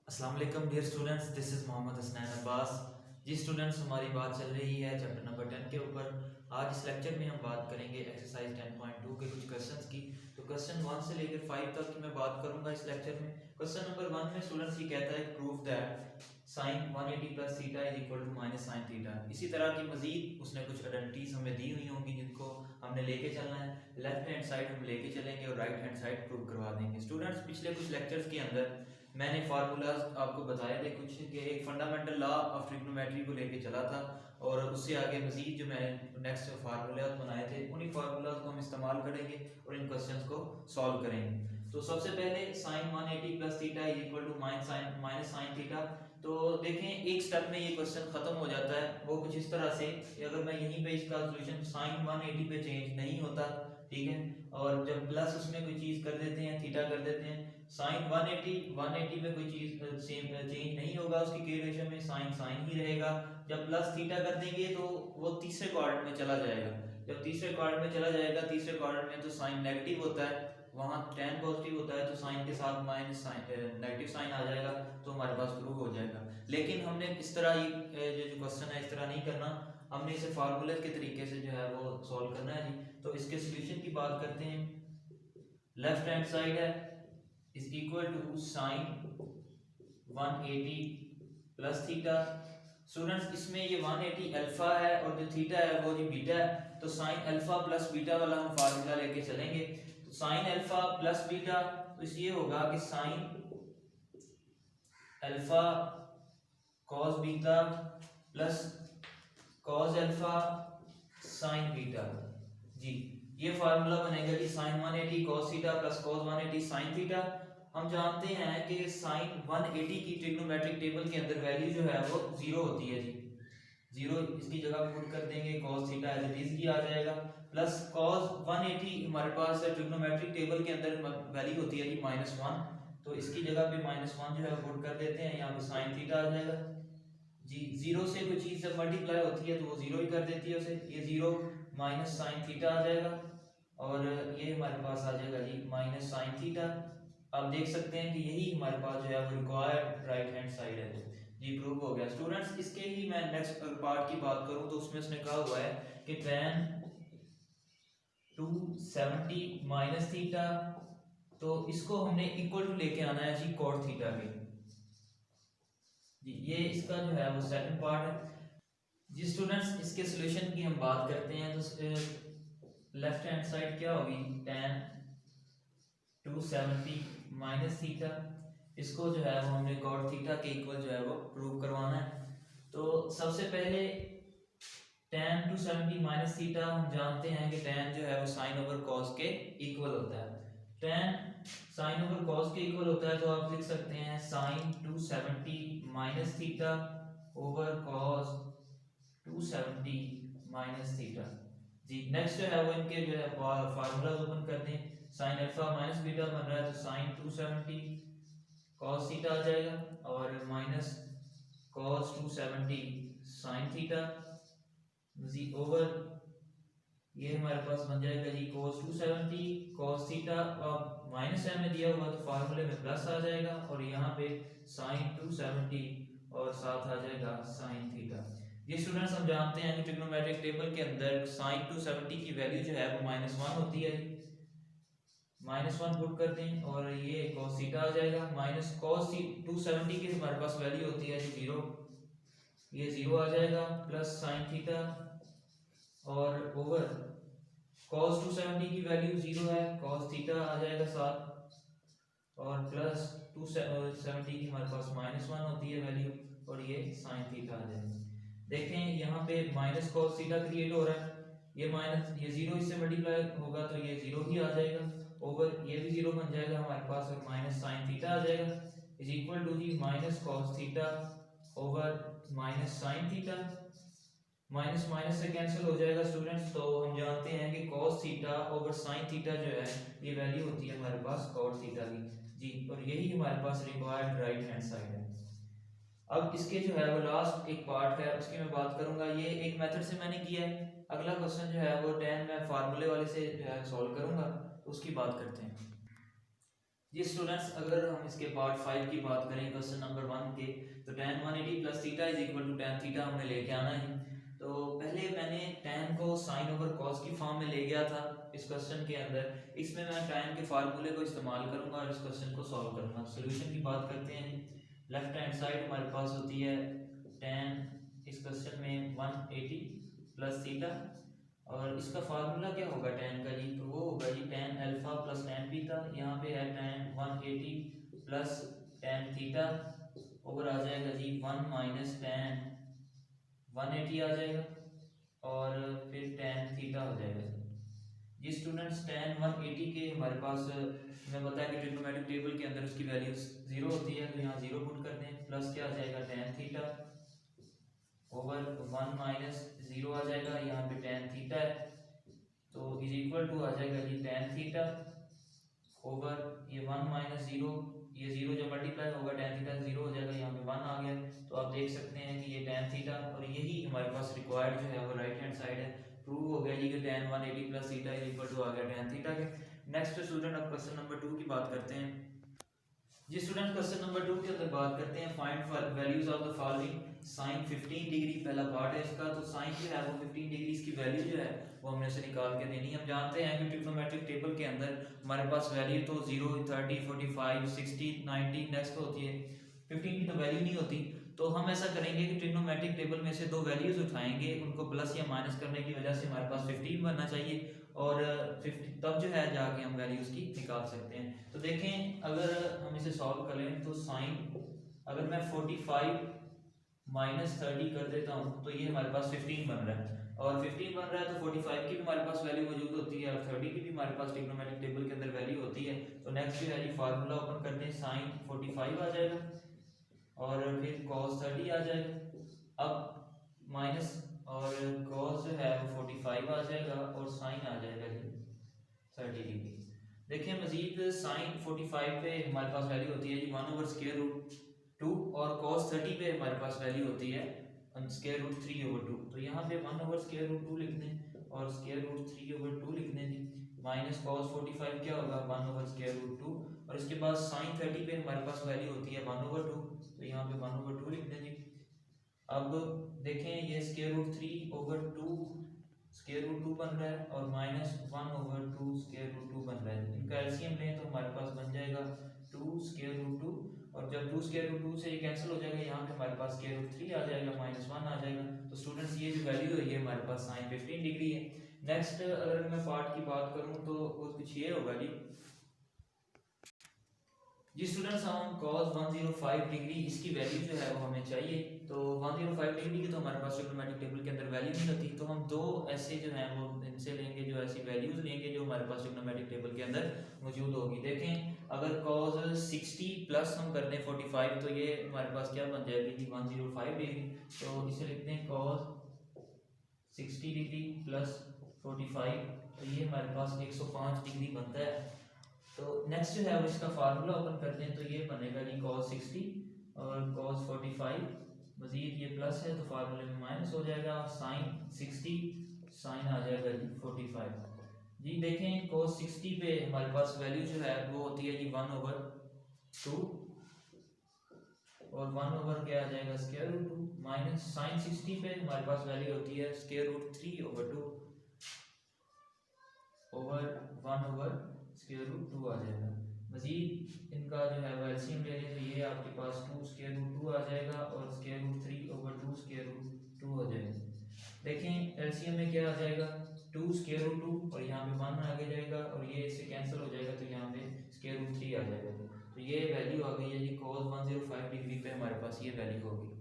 अस्सलाम वालेकुम dear students, this is Mohammad Hasnain Abbas. जी स्टूडेंट्स, हमारी बात चल रही है चैप्टर नंबर 10 के ऊपर। आज इस लेक्चर में हम बात करेंगे एक्सरसाइज 10.2 के कुछ क्वेश्चंस की। तो क्वेश्चन 1 से लेकर 5 तक की मैं बात करूंगा इस लेक्चर में। क्वेश्चन नंबर 1 में स्टूडेंट्स ये कहता है prove that sine 180 plus theta is equal to minus sine theta. इसी तरह की मजीद उसने कुछ आइडेंटिटीज हमें दी हुई होंगी जिनको हमने लेके चलना है। लेफ्ट हैंड साइड हम लेके चलेंगे और राइट हैंड साइड प्रूव करवा देंगे। स्टूडेंट्स, पिछले कुछ लेक्चर्स के अंदर मैंने फार्मूलाज आपको बताए थे कुछ कि एक फंडामेंटल लॉ ऑफ ट्रिग्नोमेट्री को लेके चला था और उससे आगे मजीद जो मैंने नेक्स्ट फार्मूलाज बनाए थे उन्हीं फार्मूलाज को हम इस्तेमाल करेंगे और इन क्वेश्चंस को सॉल्व करेंगे। तो सबसे पहले sine 180 plus theta is equal to minus sine theta. तो देखें, एक स्टेप में ये क्वेश्चन खत्म हो जाता है। वो कुछ इस तरह से कि अगर मैं यहीं पे इसका सॉल्यूशन साइन 180 पे चेंज नहीं होता, ठीक है, और जब प्लस उसमें कोई चीज कर देते हैं, थीटा कर देते हैं, साइन 180 में कोई चीज सेम चेंज नहीं होगा, उसकी के रेशियो में साइन साइन ही रहेगा। जब प्लस थीटा कर देंगे तो वो तीसरे क्वाड्रेंट में चला जाएगा। जब तीसरे क्वाड्रेंट में चला जाएगा, तीसरे क्वाड्रेंट में तो साइन नेगेटिव होता है, वहाँ tan पॉजिटिव होता है, तो साइन के साथ माइनस साइन नेगेटिव साइन आ जाएगा, तो हमारे पास प्रूव हो जाएगा। लेकिन हमने इस तरह ये जो क्वेश्चन है इस तरह नहीं करना, हमने इसे फार्मूले के तरीके से जो है वो सॉल्व करना है जी। तो इसके सोल्यूशन की बात करते हैं। लेफ्ट हैंड साइड है is equal to sine 180 plus theta. Students, इसमें ये 180 अल्फा है और जो थीटा है वो जी बीटा है, तो साइन अल्फा प्लस बीटा वाला हम फार्मूला लेके चलेंगे। तो साइन अल्फा प्लस बीटा, तो इस ये होगा कि sine alpha cos beta plus cos alpha sine beta. जी, ये फार्मूला बनेगा जी sine 180 cos theta plus cos 180 sin theta. हम जानते हैं कि साइन 180 की ट्रिग्नोमेट्रिक टेबल के अंदर वैल्यू जो है वो जीरो होती है जी। जीरो इसकी जगह पे पुट कर देंगे, cos theta as it is ही आ जाएगा, प्लस cos 180 हमारे पास ट्रिग्नोमेट्रिक टेबल के अंदर वैल्यू होती है जी -1, तो इसकी जगह पे -1 जो है पुट कर देते हैं, यहाँ पे sin थीटा आ जाएगा जी। जीरो से कोई चीज जब मल्टीप्लाई होती है तो वो जीरो ही कर देती है उसे, ये जीरो माइनस साइन थीटा आ जाएगा और ये हमारे पास आ जाएगा जी माइनस साइन थीटा। आप देख सकते हैं कि यही हमारे पास जो है वो रिक्वायर्ड राइट हैंड साइड है जी। प्रूव हो गया। स्टूडेंट्स, इसके ही मैं नेक्स्ट पार्ट की बात करूं तो उसमें उसने कहा हुआ है कि tan 270 माइनस थीटा, तो इसको हमने इक्वल टू लेके आना है जी cot थीटा के जी। ये इसका जो है वो सेकंड पार्ट है जी। स्टूडेंट्स, इसके सॉल्यूशन की हम बात करते हैं तो लेफ्ट हैंड साइड क्या होगी, tan 270 माइनस थीटा, इसको जो है वो हमने cot थीटा के इक्वल जो है वो प्रूव करवाना है। तो सबसे पहले tan 270 माइनस थीटा हम जानते हैं कि tan जो है वो साइन ओवर cos के इक्वल होता है। tan साइन ओवर cos के इक्वल होता है, तो आप लिख सकते हैं sine 270 minus theta over cos 270 minus theta जी। नेक्स्ट जो है वो इनके जो है फार्मूला ओपन करते हैं। साइन अल्फा माइनस बीटा बन रहा है, तो साइन 270 cos थीटा आ जाएगा और माइनस cos 270 साइन थीटा जी ओवर ये हमारे पास बन जाएगा जी cos 270 cos थीटा, अब माइनस साइन में दिया हुआ तो फार्मूले में प्लस आ जाएगा और यहाँ पे साइन 270 और साथ आ जाएगा साइन थीटा। ये स्टूडेंट्स, हम जानते हैं कि ट्रिग्नोमेट्रिक टेबल के अंदर साइन 270 की वैल्यू जो है वो -1 होती है, -1 पुट कर दें और ये cos थीटा आ जाएगा, माइनस cos 270 की हमारे पास वैल्यू होती है जीरो, ये जीरो आ जाएगा, प्लस साइन थीटा और ओवर cos 270 की वैल्यू जीरो है, cos थीटा आ जाएगा साथ और प्लस 270 की हमारे पास -1 होती है वैल्यू और ये साइन थीटा आ जाएगा। देखें यहाँ पे माइनस cos थीटा क्रिएट हो रहा है, ये माइनस ये जीरो इससे मल्टीप्लाई होगा तो ये जीरो ही आ जाएगा, ओवर ये भी जीरो बन जाएगा हमारे पास और माइनस साइन थीटा आ जाएगा इज इक्वल टू जी minus cos theta over minus sine theta. Minus minus से कैंसिल हो जाएगा स्टूडेंट्स, तो हम जानते हैं कि cos theta over sin theta जो है ये वैल्यू होती है हमारे पास cot थीटा की जी, और यही हमारे पास रिक्वायर्ड राइट हैंड साइड है। अब इसके जो है वो लास्ट एक पार्ट है उसकी मैं बात करूंगा, ये एक मेथड से मैंने किया है। अगला क्वेश्चन जो है वो tan मैं फार्मूले वाले से जो है सॉल्व करूंगा, तो उसकी बात करते हैं। जी स्टूडेंट्स, अगर हम इसके पार्ट 5 की बात करें क्वेश्चन नंबर 1 के, तो tan 180 plus theta is equal to tan theta हमने लेके आना है। तो पहले मैंने tan को sin ओवर cos की फॉर्म में ले गया था इस क्वेश्चन के अंदर। इसमें मैं tan के फार्मूले को इस्तेमाल करूंगा और इस क्वेश्चन को सॉल्व करूंगा। सोल्यूशन की बात करते हैं। लेफ्ट हैंड साइड हमारे पास होती है tan, इस क्वेश्चन में 180 प्लस थीटा, और इसका फार्मूला क्या होगा tan का जी, तो वो होगा जी tan alpha plus tan beta. यहाँ पे है tan 180 plus tan theta over आ जाएगा जी 1 माइनस tan 180 आ जाएगा, और फिर tan थीटा हो जाएगा जी। स्टूडेंट्स tan 180 के हमारे पास हमें पता है कि ट्रिग्नोमेट्रिक टेबल के अंदर उसकी वैल्यू 0 होती है, तो यहाँ 0 पुट कर दें, प्लस क्या आ जाएगा tan थीटा ओवर 1 माइनस 0 आ जाएगा, यहाँ पे tan थीटा है तो इज इक्वल टू आ जाएगा जी tan थीटा ओवर ये 1 माइनस 0, ये 0 जब मल्टीप्लाई होगा tan थीटा 0 हो जाएगा, यहाँ पे 1 आ गया। तो आप देख सकते हैं कि ये tan थीटा, और यही हमारे पास रिक्वायर्ड जो है वो राइट हैंड साइड है। प्रूव हो गया जी कि tan 180 plus theta is equal to आ गया tan थीटा के। नेक्स्ट स्टूडेंट अब क्वेश्चन नंबर 2 की बात करते हैं। जी स्टूडेंट, क्वेश्चन नंबर 2 के अंदर बात करते हैं find values of the following. Sine 15 degree पहला पार्ट है इसका, तो साइन जो है वो 15 डिग्री की वैल्यू जो है वो हमने उसे निकाल के देनी है। हम जानते हैं कि ट्रिग्नोमेट्रिक टेबल के अंदर हमारे पास वैल्यू तो 0, 30, 45, 60, 90 नेक्स्ट होती है, 15 की तो वैल्यू नहीं होती। तो हम ऐसा करेंगे कि ट्रिग्नोमेट्रिक टेबल में से दो वैल्यूज उठाएंगे, उनको प्लस या माइनस करने की वजह से हमारे पास 15 बनना चाहिए, और 50 तब जो है जाके हम वैल्यूज की निकाल सकते हैं। तो देखें, अगर हम इसे सॉल्व करें तो साइन, अगर मैं 45 माइनस 30 कर देता हूँ तो ये हमारे पास 15 बन रहा है, और 15 बन रहा है तो 45 की भी हमारे पास वैल्यू मौजूद होती है, और 30 की भी हमारे पास ट्रिग्नोमेट्रिक टेबल के अंदर वैल्यू होती है। तो नेक्स्ट जो है ये फार्मूला ओपन करते हैं, साइन 45 आ जाएगा और फिर cos 30 आ जाएगा। अब माइनस और cos जो है वो 45 आ जाएगा, और साइन आ जाएगा जी 30 डिग्री। देखिए मजीद साइन 45 पे हमारे पास वैल्यू होती है जी 1 ओवर स्क्वायर रूट 2, और cos 30 पे हमारे पास वैल्यू होती है स्क्वायर रूट 3 ओवर 2। तो यहाँ पे 1 ओवर स्क्वायर रूट 2 लिख दें और स्क्वायर रूट 3 ओवर 2 लिख दें जी, माइनस cos 45 क्या होगा 1 ओवर स्क्वायर रूट 2, और इसके बाद साइन 30 पे हमारे पास वैल्यू होती है 1 ओवर 2, तो यहाँ पे 1 ओवर 2 लिख दें जी। अब देखें ये square root 3 over 2 square root 2 बन रहा है, और माइनस 1 ओवर 2 स्क्वायर रूट 2 बन रहा है। इनका एलसीएम लें तो हमारे पास बन जाएगा 2 स्क्वायर रूट 2, और जब 2 स्क्वायर रूट 2 से ये कैंसिल हो जाएगा, यहाँ पे हमारे पास स्क्वायर रूट 3 आ जाएगा, माइनस 1 आ जाएगा। तो स्टूडेंट्स ये जो वैल्यू है ये हमारे पास साइन 15 डिग्री है। नेक्स्ट अगर मैं पार्ट की बात करूँ तो वो कुछ ये होगा जी स्टूडेंट्स, हम cos 105 डिग्री इसकी वैल्यू जो है वो हमें चाहिए। तो 105 डिग्री की तो हमारे पास ट्रिग्नोमेट्रिक टेबल के अंदर वैल्यू नहीं होती, तो हम दो ऐसे जो हैं वो इनसे लेंगे, जो ऐसी वैल्यूज लेंगे जो हमारे पास ट्रिग्नोमेट्रिक टेबल के अंदर मौजूद होगी। देखें अगर cos 60 प्लस हम कर दें 45, तो ये हमारे पास क्या बन जाएगी जी 105 डिग्री। तो इसे लिखते हैं cos 60 डिग्री प्लस 45, तो ये हमारे पास 105 डिग्री बनता है। तो नेक्स्ट जो है वो इसका फार्मूला ओपन करते हैं, तो ये बनेगा जी cos 60 और cos 45, मजीद ये प्लस है तो फार्मूले में माइनस हो जाएगा, साइन 60 साइन आ जाएगा जी 45। जी देखें cos 60 पे हमारे पास वैल्यू जो है वो होती है जी 1 ओवर 2, और 1 ओवर क्या आ जाएगा स्क्वायर रूट 2, माइनस साइन 60 पे हमारे पास वैल्यू होती है square root 3 over 2 over 1 over square root 2 आ जाएगा। मजीद इनका जो है वो एलसीएम ले लें तो ये आपके पास 2 स्क्वायर रूट 2 आ जाएगा, और square root 3 over 2 square root 2 हो जाएगा। देखें एलसीएम में क्या आ जाएगा 2 स्क्वायर रूट 2, और यहाँ पे 1 आगे जाएगा, और ये इससे कैंसिल हो जाएगा, तो यहाँ पे स्क्वायर रूट 3 आ जाएगा। तो ये वैल्यू आ गई है जी cos 105 डिग्री पे हमारे पास ये वैल्यू होगी।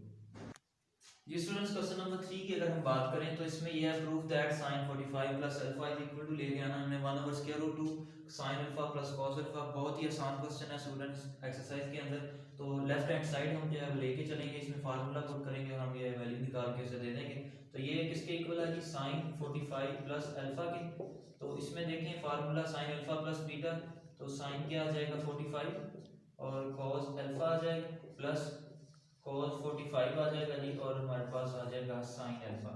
जी स्टूडेंट्स, क्वेश्चन नंबर 3 की अगर हम बात करें तो इसमें यह है proof that sin 45 plus alpha is equal to लेके आना हमने 1 over square root 2 sin alpha plus cos alpha. बहुत ही आसान क्वेश्चन है स्टूडेंट्स एक्सरसाइज के अंदर। तो लेफ्ट हैंड साइड हम जो है लेके चलेंगे, इसमें फार्मूला पुट करेंगे और हम ये वैल्यू निकाल के उसे दे देंगे। तो ये किसके इक्वल है जी sin 45 प्लस अल्फा के। तो इसमें देखें formula sin alpha plus beta, तो sin क्या आ जाएगा 45, और cos अल्फा आ जाएगा प्लस cos 45 आ जाएगा जी, और हमारे पास आ जाएगा sin अल्फा।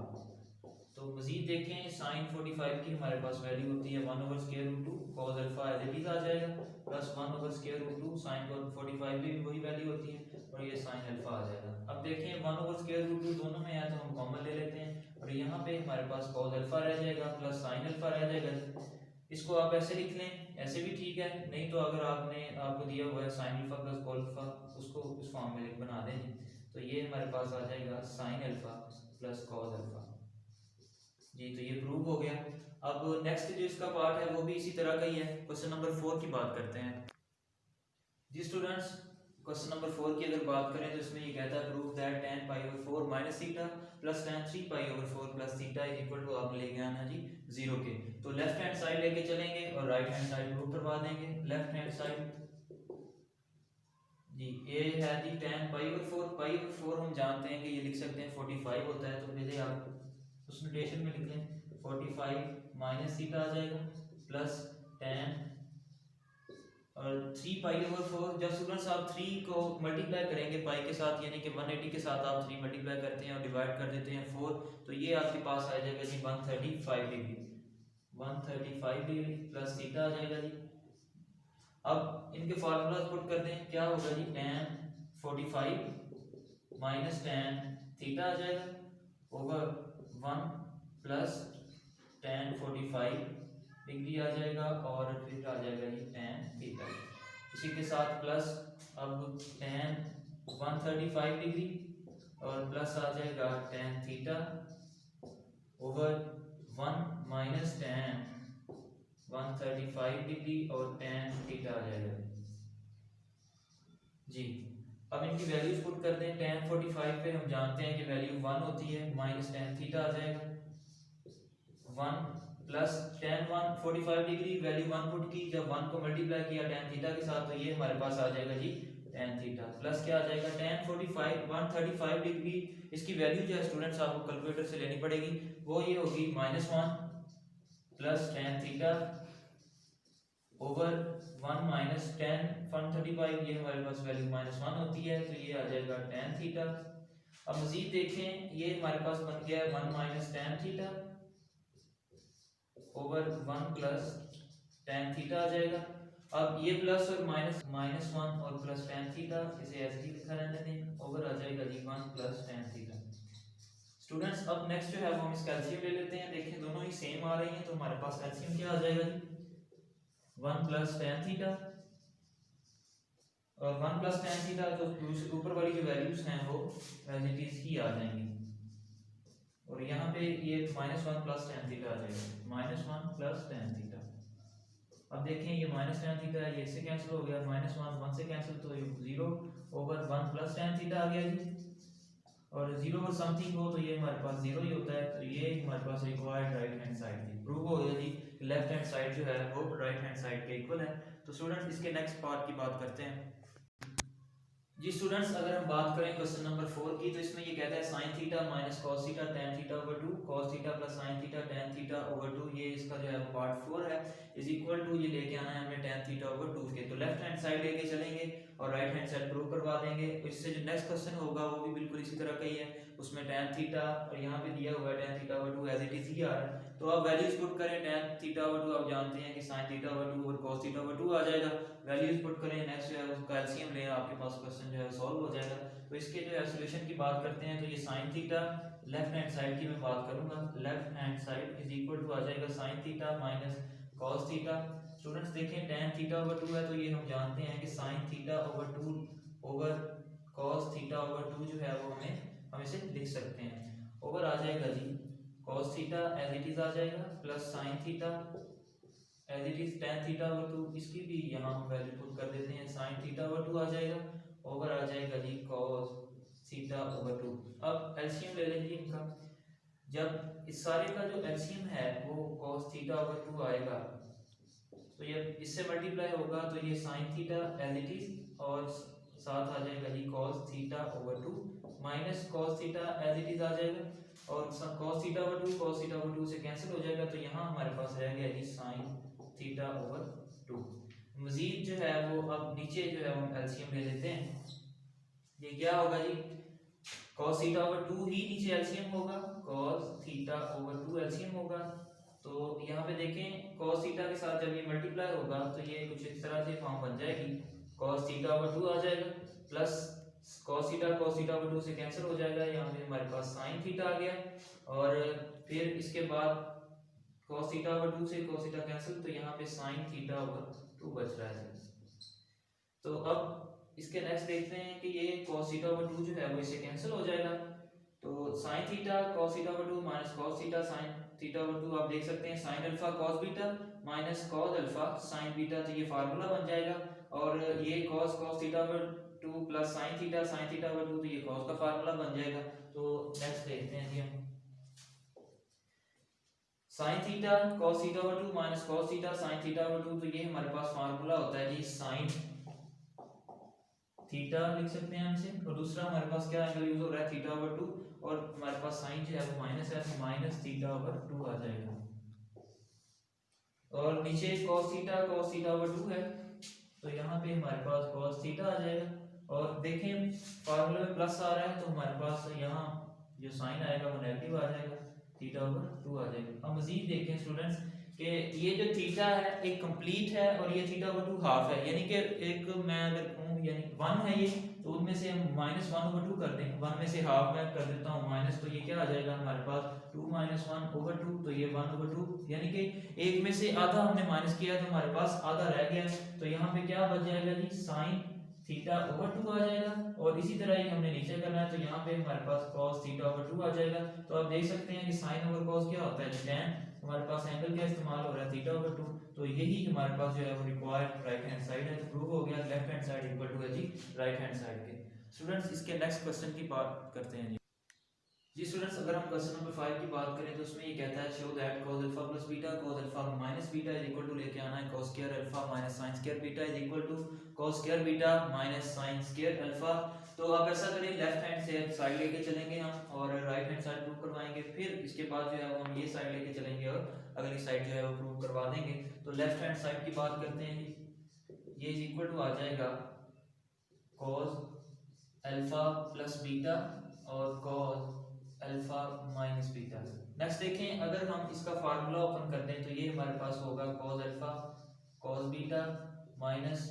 तो तो मजीद देखें साइन 45 की हमारे पास वैल्यू होती है 1/√2 cos alpha as it is आ जाएगा, प्लस 1/√2 साइन 45 भी वही वैल्यू होती है और ये साइन अल्फा आ जाएगा। अब देखें 1/√2 दोनों में है तो हम कॉमन ले लेते हैं और यहाँ पे हमारे पास cos अल्फा रह जाएगा प्लस साइन अल्फा रह जाएगा। इसको आप ऐसे लिख लें, ऐसे भी ठीक है, नहीं तो अगर आपको दिया हुआ है sign alpha plus cos alpha, उसको उस फॉर्म में बना दें तो ये हमारे पास आ जाएगा sine alpha plus cos alpha. जी तो ये प्रूव हो गया। अब नेक्स्ट जो इसका पार्ट है वो भी इसी तरह का ही है। क्वेश्चन नंबर 4 की बात करते हैं। जी स्टूडेंट्स, क्वेश्चन नंबर 4 की अगर बात करें तो इसमें ये कहता है prove that tan π/4 minus theta plus tan 3π/4 plus theta is equal to, आप लेके आना जी 0 के। तो लेफ्ट हैंड साइड लेके चलेंगे और राइट हैंड साइड प्रूव करवा देंगे। लेफ्ट हैंड साइड जी ये है जी tan π/4 हम जानते हैं कि ये लिख सकते हैं 45 होता है, तो पहले आप उस नोटेशन में लिख लें 45 माइनस थीटा आ जाएगा प्लस tan और 3π/4। जब स्टूडेंट्स आप 3 को मल्टीप्लाई करेंगे पाई के साथ, यानी कि 180 के साथ आप 3 मल्टीप्लाई करते हैं और डिवाइड कर देते हैं 4, तो ये आपके पास आ जाएगा जी 135 डिग्री। 135 डिग्री प्लस थीटा आ जाएगा जी। अब इनके फार्मूलाज पुट कर दें, क्या होगा जी tan 45 माइनस tan थीटा आ जाएगा ओवर 1 प्लस tan 45 डिग्री आ जाएगा और फिर आ जाएगा जी tan थीटा। इसी के साथ प्लस अब tan 135 डिग्री और प्लस आ जाएगा tan theta over 1 minus tan 135 degree और tan थीटा आ जाएगा जी। अब इनकी वैल्यूज पुट कर दें। tan 45 पे हम जानते हैं कि वैल्यू 1 होती है, माइनस tan थीटा आ जाएगा 1 plus tan 145 degree value 1 put की, जब 1 को मल्टीप्लाई किया tan थीटा के साथ तो ये हमारे पास आ जाएगा जी tan थीटा प्लस क्या आ जाएगा tan 45 135 डिग्री। इसकी वैल्यू जो है स्टूडेंट्स आपको कैलकुलेटर से लेनी पड़ेगी, वो ये होगी -1 plus tan theta over 1 minus tan 135, ये हमारे पास वैल्यू -1 होती है तो ये आ जाएगा tan थीटा। अब मजीद देखें ये हमारे पास बन गया है 1 minus tan theta over 1 plus tan theta आ जाएगा। अब ये प्लस और -1 और प्लस tan थीटा, इसे ऐसे ही लिखा रहने दें, ओवर आ जाएगा जी 1 प्लस tan थीटा। स्टूडेंट्स अब नेक्स्ट जो है वो हम इसका एलसीएम ले लेते हैं। देखें दोनों ही सेम आ रही हैं तो हमारे पास एलसीएम क्या आ जाएगा जी 1 प्लस tan थीटा और 1 प्लस tan थीटा, तो ऊपर वाली जो वैल्यूज हैं वो एज इट इज ही आ जाएंगी और यहाँ पे ये -1 प्लस tan थीटा आ जाएगा, -1 प्लस tan थीटा। अब देखें ये माइनस tan थीटा है, ये इससे कैंसिल हो गया, -1 से कैंसिल तो 0 ओवर 1 प्लस tan थीटा आ गया जी। और 0 और समथिंग हो तो ये हमारे पास 0 ही होता है, तो ये हमारे पास रिक्वायर्ड राइट हैंड साइड थी। प्रूव हो गया जी लेफ्ट हैंड साइड जो है वो राइट हैंड साइड के इक्वल है। तो स्टूडेंट्स इसके नेक्स्ट पार्ट की बात करते हैं। जी स्टूडेंट्स अगर हम बात करें क्वेश्चन नंबर 4 की, तो इसमें ये कहता है sin theta minus cos theta tan theta over 2 cos theta plus sin theta tan theta over 2, ये इसका जो है पार्ट 4 है, इज इक्वल टू, ये लेके आना है हमने tan थीटा ओवर 2 के। तो लेफ्ट हैंड साइड लेके चलेंगे और राइट हैंड साइड प्रूव करवा देंगे। इससे जो नेक्स्ट क्वेश्चन होगा वो भी बिल्कुल इसी तरह का ही है, उसमें tan थीटा और यहाँ पे दिया हुआ है tan theta over 2 as it is ही आ रहा है। तो अब वैल्यूज पुट करें, tan थीटा ओवर 2 आप जानते हैं कि sin थीटा ओवर 2 और cos थीटा ओवर 2 आ जाएगा। वैल्यूज पुट करें, नेक्स्ट जो है उसका एलसीएम लें, आपके पास क्वेश्चन जो है सॉल्व हो जाएगा। तो इसके जो है सॉल्यूशन की बात करते हैं, तो ये sin theta left hand side की मैं बात करूंगा, left hand side is equal to आ जाएगा sin theta minus cos theta. Students देखें tan थीटा ओवर 2 है तो ये हम जानते हैं कि sin theta over 2 over cos theta over 2 जो है वो हम इसे लिख सकते हैं, ओवर आ जाएगा जी cos theta as it is आ जाएगा plus sin theta as it is tan theta over 2, इसकी भी यहाँ हम वैल्यू पुट कर देते हैं, sin थीटा ओवर 2 आ जाएगा, ओवर आ जाएगा जी cos थीटा ओवर 2। अब एलसीएम ले लेंगे इनका, जब इस सारे का जो एलसीएम है वो cos थीटा ओवर 2 आएगा तो ये इससे मल्टीप्लाई होगा तो ये sin theta as it is और साथ आ जाएगा जी cos theta over 2 minus cos theta as it is आ जाएगा और cos theta over 2 cos theta over 2 से कैंसिल हो जाएगा, तो यहाँ हमारे पास रह गया जी sin थीटा ओवर 2। मजीद जो है वो अब नीचे जो है हम एलसीएम ले लेते हैं। ये क्या होगा जी cos थीटा ओवर 2 ही नीचे एलसीएम होगा, cos थीटा ओवर 2 एलसीएम होगा। तो यहाँ पे देखें cos थीटा के साथ जब ये मल्टीप्लाई होगा तो ये कुछ इस तरह से फॉर्म बन जाएगी, cos थीटा ओवर 2 आ जाएगा प्लस cos थीटा ओवर 2 से कैंसिल हो जाएगा, यहाँ पे हमारे पास sin थीटा आ गया और फिर इसके बाद cos थीटा ओवर 2 से cos थीटा कैंसिल, तो यहाँ पे sin थीटा ओवर 2 बच रहा है। तो अब इसके नेक्स्ट देखते हैं कि ये cos थीटा ओवर 2 जो है वो इससे कैंसिल हो जाएगा, तो sin theta cos theta over 2 minus cos theta sin theta over 2 आप देख सकते हैं sin alpha cos beta minus cos alpha sin beta, तो ये फार्मूला बन जाएगा और ये cos theta over 2 plus sin theta over 2, तो ये cos का फार्मूला बन जाएगा। तो नेक्स्ट देखते हैं जी हम sin theta cos theta over 2 minus cos theta sin theta over 2, तो ये हमारे पास फार्मूला होता है जी sin थीटा लिख सकते हैं हम इसे, और दूसरा हमारे पास क्या एंगल यूज हो रहा है थीटा ओवर 2 और हमारे पास साइन जो है वो माइनस है, तो माइनस थीटा ओवर 2 आ जाएगा और नीचे cos थीटा ओवर 2 है, तो यहाँ पे हमारे पास cos थीटा आ जाएगा और देखें फार्मूले में प्लस आ रहा है तो हमारे पास यहाँ जो साइन आएगा वो नेगेटिव आ जाएगा, थीटा ओवर 2 आ जाएगा। अब मजीद देखें स्टूडेंट्स कि ये जो थीटा है एक कंप्लीट है और ये थीटा ओवर 2 हाफ है, यानी कि एक मैं अगर कहूँ यानी 1 है ये, तो उनमें से हम माइनस 1 ओवर 2 कर दें, 1 में से हाफ मैं कर देता हूँ माइनस, तो ये क्या आ जाएगा हमारे पास 2 माइनस 1 ओवर 2, तो ये 1 ओवर 2, यानी कि एक में से आधा हमने माइनस किया तो हमारे पास आधा रह गया, तो यहाँ पे क्या बच जाएगा जी साइन थीटा ओवर 2 आ जाएगा और इसी तरह ही हमने नीचे करना है, तो यहाँ पे हमारे पास cos थीटा ओवर 2 आ जाएगा। तो आप देख सकते हैं कि sin ओवर cos क्या होता है, tan हमारे पास एंगल का इस्तेमाल हो रहा है थीटा ओवर 2, तो यही हमारे पास जो है वो रिक्वायर्ड राइट हैंड साइड है, तो प्रूव हो गया left hand side equal to है जी राइट हैंड साइड के। स्टूडेंट्स इसके नेक्स्ट क्वेश्चन की बात करते हैं जी स्टूडेंट्स, अगर हम क्वेश्चन नंबर 5 की बात करें तो उसमें ये कहता है show that cos alpha plus beta cos alpha minus beta is equal to लेके आना है cos square alpha minus sin square beta is equal to cos square beta minus sin square alpha. तो आप ऐसा करें लेफ्ट हैंड से side लेके चलेंगे हम और राइट हैंड साइड प्रूव करवाएंगे, फिर इसके बाद जो है वो हम ये साइड लेके चलेंगे और अगली साइड जो है वो प्रूव करवा देंगे। तो लेफ्ट हैंड साइड की बात करते हैं, ये इज इक्वल टू आ जाएगा cos अल्फा प्लस बीटा और cos alpha minus beta. Next देखें अगर हम इसका फार्मूला ओपन करते हैं तो ये हमारे पास होगा cos alpha cos beta minus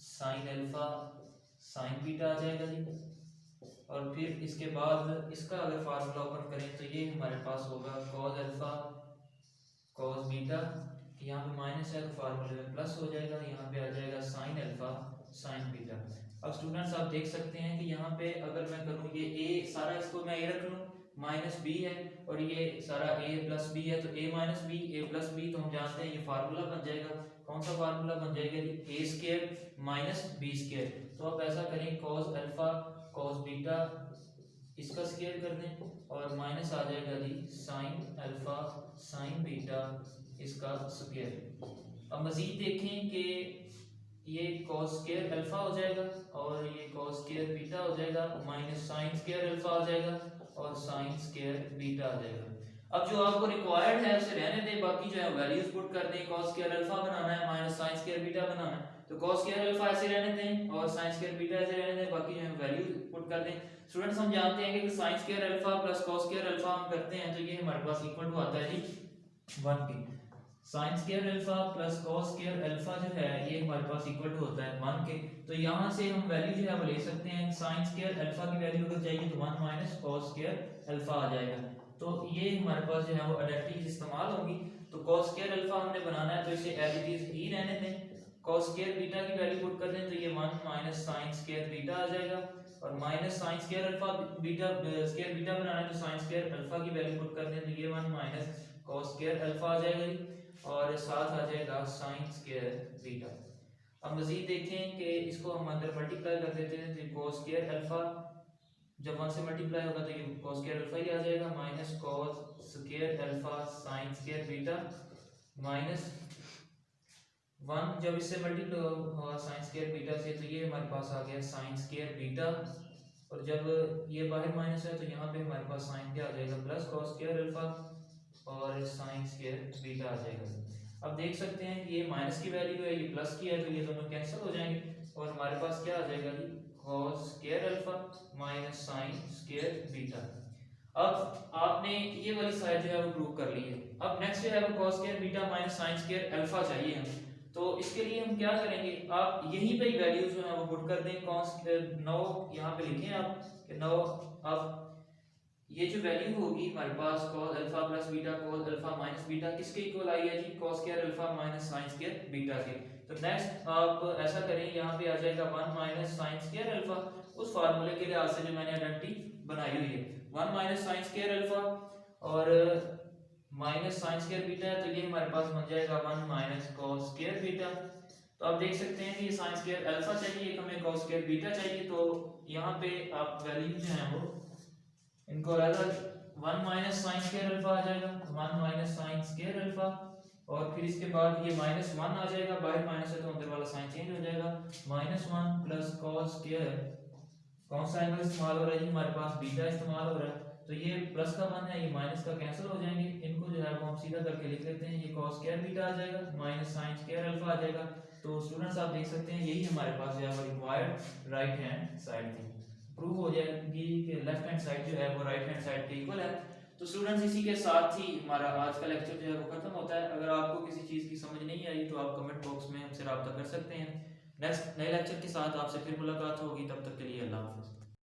sin alpha sin beta आ जाएगा जी, और फिर इसके बाद इसका अगर फार्मूला ओपन करें तो ये हमारे पास होगा cos अल्फा cos बीटा, यहाँ पे माइनस है तो फार्मूले में प्लस हो जाएगा, यहाँ पे आ जाएगा sin अल्फा sin बीटा। अब स्टूडेंट्स आप देख सकते हैं कि यहाँ पे अगर मैं करूँ ये a सारा इसको मैं a रख लूँ माइनस बी है और ये सारा a प्लस बी है, तो a minus B a plus B, तो हम जानते हैं ये फार्मूला बन जाएगा, कौन सा फार्मूला बन जाएगा a square minus B square. तो आप ऐसा करें cos अल्फा cos बीटा इसका स्क्वायर कर दें और माइनस आ जाएगा जी sin अल्फा sin बीटा इसका स्क्वायर। अब मजीद देखें कि ये cos स्क्वायर अल्फा हो जाएगा और ये cos स्क्वायर बीटा हो जाएगा माइनस sin स्क्वायर अल्फा हो जाएगा और sin स्क्वायर बीटा आ जाएगा। अब जो आपको रिक्वायर्ड है उसे रहने दें, बाकी जो है वैल्यूज पुट कर दें, cos स्क्वायर अल्फा बनाना है माइनस sin स्क्वायर बीटा बनाना है, तो cos स्क्वायर अल्फा ऐसे रहने दें और sin स्क्वायर बीटा ऐसे रहने दें, बाकी जो है वैल्यूज पुट कर दें। स्टूडेंट्स हम जानते हैं कि sin square alpha plus cos square alpha हम करते हैं तो ये हमारे पास इक्वल टू आता है जी 1 के, sin square alpha plus cos square alpha जो है ये हमारे पास इक्वल टू होता है 1 के। तो यहाँ से हम वैल्यू जो है वो ले सकते हैं, sin स्क्वायर अल्फा की वैल्यू अगर जाएगी तो 1 माइनस cos स्क्वायर अल्फा आ जाएगा, तो ये हमारे पास जो है वो आइडेंटिटीज इस्तेमाल होगी। तो cos स्क्वायर अल्फा हमने बनाना है तो इसे एज इट इज ही रहने दें, cos स्क्वायर बीटा की वैल्यू पुट कर दें तो ये 1 माइनस sin स्क्वायर बीटा आ जाएगा और minus sin square alpha beta square beta बनाना है तो sin स्क्वायर अल्फा की वैल्यू पुट कर दें तो ये 1 माइनस cos स्क्वायर अल्फा आ जाएगा और साथ आ जाएगा sin स्क्वायर बीटा। अब मजीद देखें कि इसको हम अंदर मल्टीप्लाई कर देते हैं तो cos स्क्वायर अल्फा जब 1 से मल्टीप्लाई होगा तो ये cos स्क्वायर अल्फा ही आ जाएगा minus cos square alpha sin square beta minus 1 जब इससे मल्टीप्लाई होगा sin स्क्वायर बीटा से तो ये हमारे पास आ गया sin स्क्वायर बीटा, और जब ये बाहर माइनस है तो यहाँ पे हमारे पास sin क्या आ जाएगा प्लस cos स्क्वायर अल्फा और sin स्क्वायर बीटा आ जाएगा। अब देख सकते हैं कि ये माइनस की वैल्यू है ये प्लस की है तो ये दोनों कैंसिल हो जाएंगे और हमारे पास क्या आ जाएगा जी cos square alpha minus sine square beta. अब आपने ये वाली साइड जो है वो प्रूव कर ली है। अब नेक्स्ट जो है वो cos square beta minus sine square alpha चाहिए हमें। तो इसके लिए हम क्या करेंगे, आप यहीं पे ही वैल्यूज जो है वो पुट कर दें। cos 9 यहाँ पे लिखें आप कि 9। अब ये जो वैल्यू होगी हमारे पास cos alpha plus beta cos alpha minus beta किसके इक्वल आई है जी, cos square alpha minus sine square beta के। तो नेक्स्ट आप ऐसा करें, यहाँ पे आ जाएगा 1 माइनस साइन स्क्वायर अल्फा उस फार्मूले के लिहाज से जो मैंने आइडेंटिटी बनाई हुई है। 1 माइनस साइन स्क्वायर अल्फा और माइनस साइन स्क्वायर बीटा है, तो ये हमारे पास बन जाएगा 1 माइनस cos स्क्वायर बीटा। तो आप देख सकते हैं कि ये साइन स्क्वायर अल्फा चाहिए, एक हमें cos स्क्वायर बीटा चाहिए। तो यहाँ पे आप वैल्यू जो है वो इनको अलग 1 माइनस साइन स्क्वायर अल्फा आ जाएगा, 1 माइनस साइन स्क्वायर अल्फा, और फिर इसके बाद ये माइनस 1 आ जाएगा, बाहर माइनस है तो अंदर वाला साइन चेंज हो जाएगा, माइनस 1 प्लस cos स्क्वायर, कौन सा एंगल इस्तेमाल हो रहा है जी, हमारे पास बीटा इस्तेमाल हो रहा है। तो ये प्लस का 1 है, ये माइनस का कैंसिल हो जाएंगे, इनको जो है वो हम सीधा करके लिख लेते हैं। ये cos स्क्वायर बीटा आ जाएगा माइनस साइन स्क्वायर अल्फा आ जाएगा। तो स्टूडेंट्स आप देख सकते हैं यही हमारे पास जो है रिक्वायर्ड राइट हैंड साइड थी, प्रूव हो जाएगी कि लेफ्ट हैंड साइड जो है वो राइट हैंड साइड के इक्वल है। तो स्टूडेंट्स इसी के साथ ही हमारा आज का लेक्चर जो है वो खत्म होता है। अगर आपको किसी चीज़ की समझ नहीं आई तो आप कमेंट बॉक्स में हमसे रब्ता कर सकते हैं। नेक्स्ट नए लेक्चर के साथ आपसे फिर मुलाकात होगी, तब तक के लिए अल्लाह हाफिज़।